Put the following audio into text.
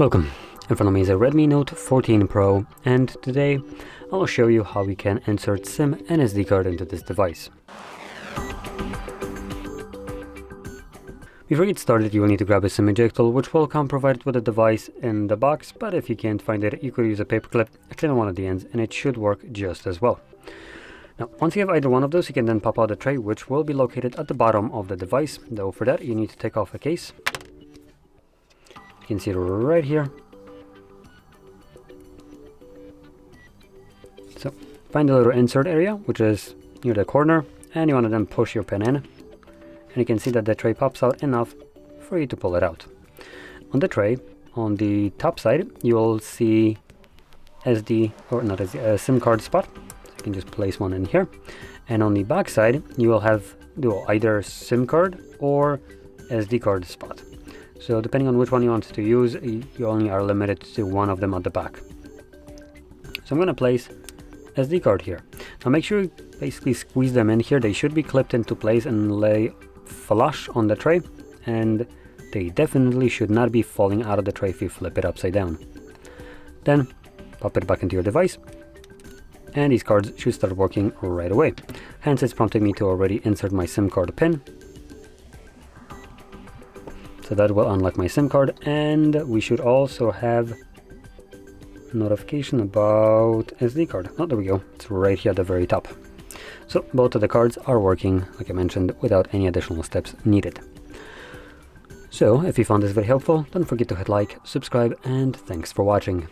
Welcome. In front of me is a Redmi Note 14 Pro, and today I'll show you how we can insert SIM and SD card into this device. Before you get started, you will need to grab a SIM eject tool, which will come provided with the device in the box, but if you can't find it, you could use a paperclip, clean one of the ends, and it should work just as well. Now, once you have either one of those, you can then pop out the tray, which will be located at the bottom of the device. Though for that, you need to take off a case. You can see it right here. So find the little insert area, which is near the corner, and you want to then push your pin in. And you can see that the tray pops out enough for you to pull it out. On the tray, on the top side, you will see SIM card spot. So you can just place one in here. And on the back side, you will have either SIM card or SD card spot. So depending on which one you want to use, you only are limited to one of them at the back. So I'm going to place SD card here. Now make sure you basically squeeze them in here. They should be clipped into place and lay flush on the tray, and they definitely should not be falling out of the tray if you flip it upside down. Then pop it back into your device, and these cards should start working right away. Hence it's prompting me to already insert my SIM card pin. So that will unlock my SIM card, and we should also have notification about SD card. Oh, there we go. It's right here at the very top. So both of the cards are working, like I mentioned, without any additional steps needed. So if you found this very helpful, don't forget to hit like, subscribe, and thanks for watching.